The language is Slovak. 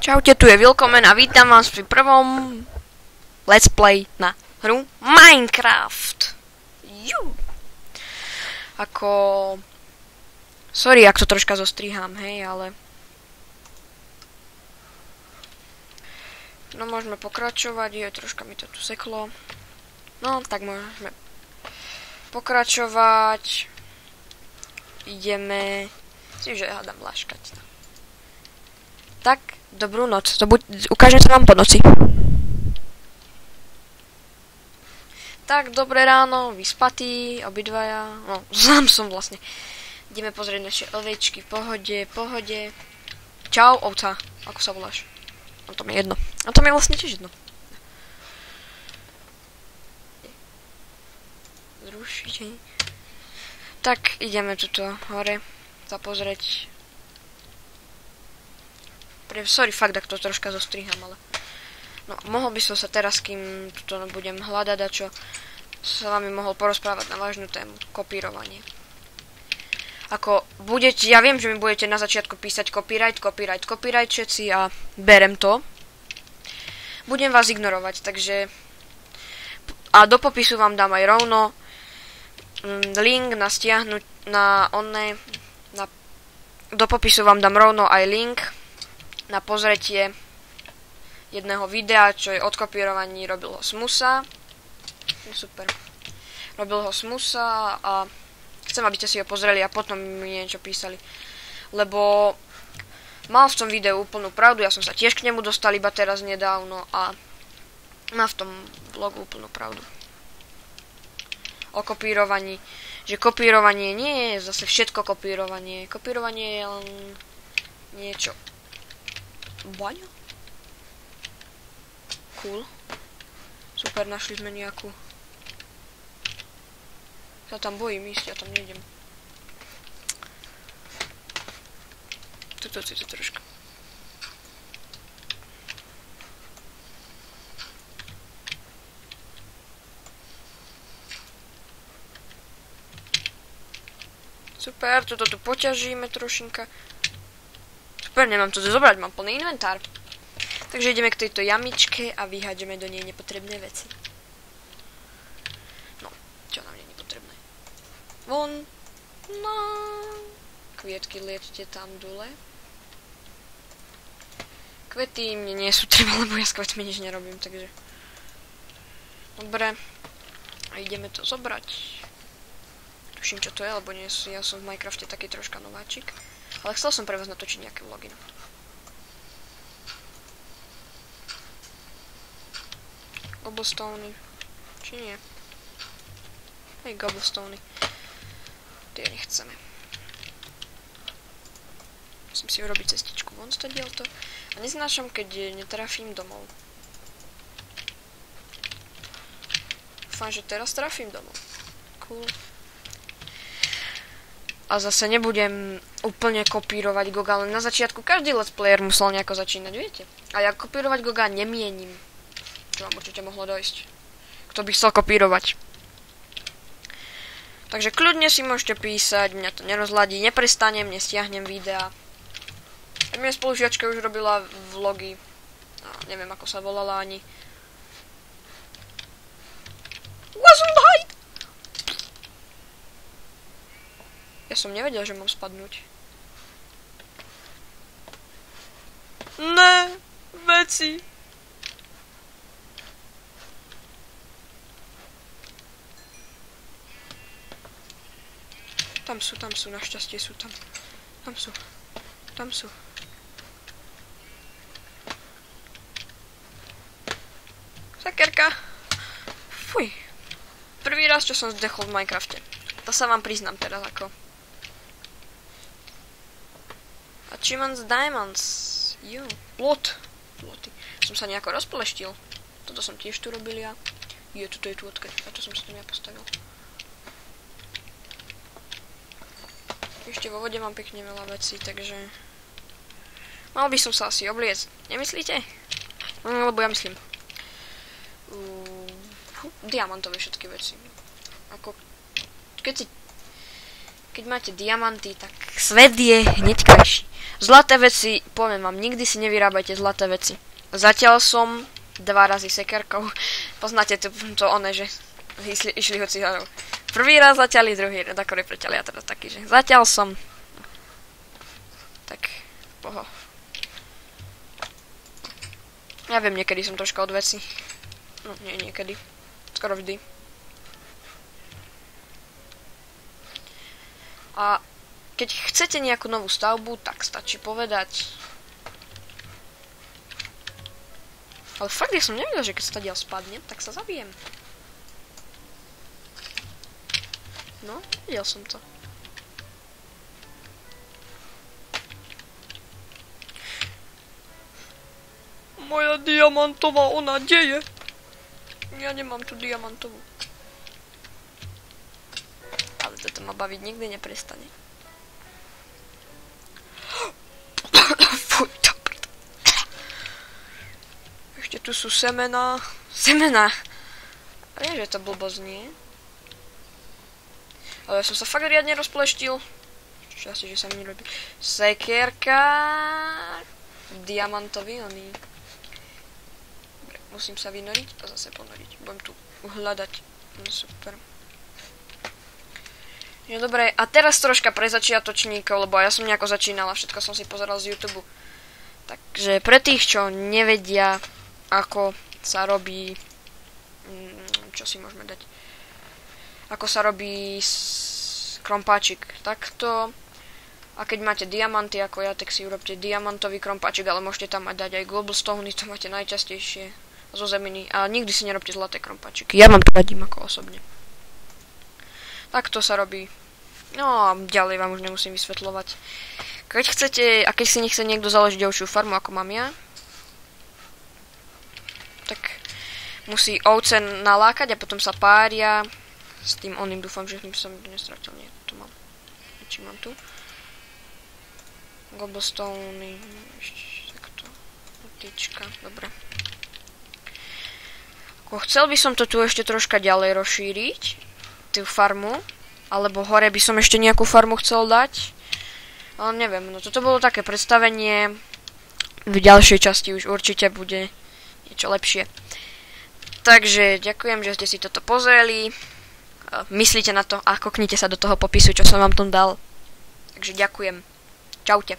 Čaute, tu je Willkommen a vítam vás pri prvom let's play na hru Minecraft. Sorry, ak to troška zostrihám, hej, ale... No, môžeme pokračovať, troška mi to tu seklo. No, tak môžeme pokračovať. Ideme... Si, že hádam láškať. Tak, dobrú noc. Ukážem sa vám po noci. Tak, dobré ráno, vyspatí, obidvaja. No, sám som vlastne. Ideme pozrieť naše ovečky, pohode. Čau, ovca. Ako sa voláš? No to mi je jedno. A to mi je vlastne tiež jedno. Zrušiť. Tak, ideme tuto hore sa pozrieť. Sorry, fakt, ak to troška zostriham, ale... No, mohol by som sa teraz, kým tuto budem hľadať a čo, sa vami mohol porozprávať na vážnu tému. Kopírovanie. Ako, budete... Ja viem, že mi budete na začiatku písať copyright všetci a berem to. Budem vás ignorovať, takže... A do popisu vám dám aj rovno link na stiahnuť do popisu vám dám rovno aj link na pozretie jedného videa, čo je odkopírovaní, robil ho Smusa. Super. Robil ho Smusa a chcem, aby ste si ho pozreli a potom mi niečo písali. Lebo mal v tom videu úplnú pravdu, ja som sa tiež k nemu dostal iba teraz nedávno a má v tom blogu úplnú pravdu. O kopírovaní. Že kopírovanie nie je zase všetko kopírovanie. Kopírovanie je len niečo. Baňa? Cool. Super, našli sme nejakú. Ja tam bojím ísť, ja tam nejdem. Tuto si to troška. Super, toto tu poťažíme trošinka. Super, nemám to zobrať, mám plný inventár. Takže ideme k tejto jamičke a vyhádžeme do nej nepotrebné veci. No, čo nám nie je nepotrebné? Von. No. Kvietky liečte tam dole. Kvety mne nie sú treba, lebo ja s kvetmi nič nerobím, takže... Dobre. A ideme to zobrať. Tuším, čo to je, lebo ja som v Minecrafte taký troška nováčik. Ale chcel som pre vás natočiť nejaké vlogy. Cobblestony. Či nie? Hej, cobblestony. Tie nechceme. Musím si urobiť cestičku von stadiaľto. A neznášam, keď netrafím domov. Dúfam, že teraz trafím domov. Cool. A zase nebudem úplne kopírovať Goga, len na začiatku každý let's player musel nejako začínať, viete? A ja kopírovať Goga nemienim. Čo vám určite mohlo dojsť. Kto by chcel kopírovať. Takže kľudne si môžete písať, mňa to nerozladí, neprestanem, nestiahnem videa. A mňa spolužiačka už robila vlogy. Neviem, ako sa volala ani. Wasn't hide! Ja som nevedel, že mám spadnúť. Ne, veci. Tam sú, našťastie sú tam. Tam sú. Sakerka. Fuj. Prvý raz, čo som zdechol v Minecrafte. To sa vám priznám teraz ako. Achievements, diamonds. Jo. Ploty. Som sa nejako rozpleštil. Toto som tiež tu robil ja. Tuto je tu odkaď. A to som sa tam ja postavil. Ešte vo vode mám pekne veľa vecí, takže... Mal by som sa asi obliecť. Nemyslíte? Lebo ja myslím. Diamantové všetky veci. Ako... Keď máte diamanty, tak Svet je hneď krajší. Zlaté veci, poviem vám, nikdy si nevyrábajte zlaté veci. Zatiaľ som 2 razy sekerkou. Poznáte to one, že išli ho cigárov. Prvý raz zaťali, druhý raz ako repreťali. Ja teda taký, že zatiaľ som... Tak, boho. Ja viem, niekedy som troška od veci. No, nie niekedy. Skoro vždy. A keď chcete nejakú novú stavbu, tak stačí povedať. Ale fakt, ja som nevedel, že keď sa tadiaľ spadnem, tak sa zabijem. No, videl som to. Moja diamantová, ona deje. Ja nemám tu diamantovú. Ale toto ma baviť nikdy neprestane. Fuj, to prd. Ešte tu sú semená. Semená. Viem, že to blbosť, nie? Ale ja som sa fakt riadne rozpleštil. Čo asi, že sa mi nerobí. Sekierka. Diamantový oný. Dobre, musím sa vynoriť a zase ponoriť. Budem tu hľadať. No super. No dobre, a teraz troška pre začiatočníkov, lebo ja som nejako začínala, všetko som si pozeral z YouTube. Takže pre tých, čo nevedia, ako sa robí... Čo si môžeme dať? Ako sa robí krompáčik. Takto. A keď máte diamanty ako ja, tak si urobte diamantový krompáčik, ale môžete tam dať aj globestone, to máte najčastejšie zo zeminy. A nikdy si nerobte zlaté krompáčiky. Ja vám to radím ako osobne. Takto sa robí. No a ďalej vám už nemusím vysvetľovať. Keď chcete, a keď si nechce niekto založiť ďalšiu farmu ako mám ja, tak musí ovce nalákať a potom sa pária s tým oným. Dúfam, že som nestratil. Nie, to mám. Či mám tu? Cobblestone, takto. Tyčka, dobre. Chcel by som to tu ešte troška ďalej rozšíriť, tú farmu, alebo hore by som ešte nejakú farmu chcel dať. Ale neviem, no toto bolo také predstavenie. V ďalšej časti už určite bude niečo lepšie. Takže ďakujem, že ste si toto pozreli. Myslíte na to a koknite sa do toho popisu, čo som vám tam dal. Takže ďakujem. Čaute.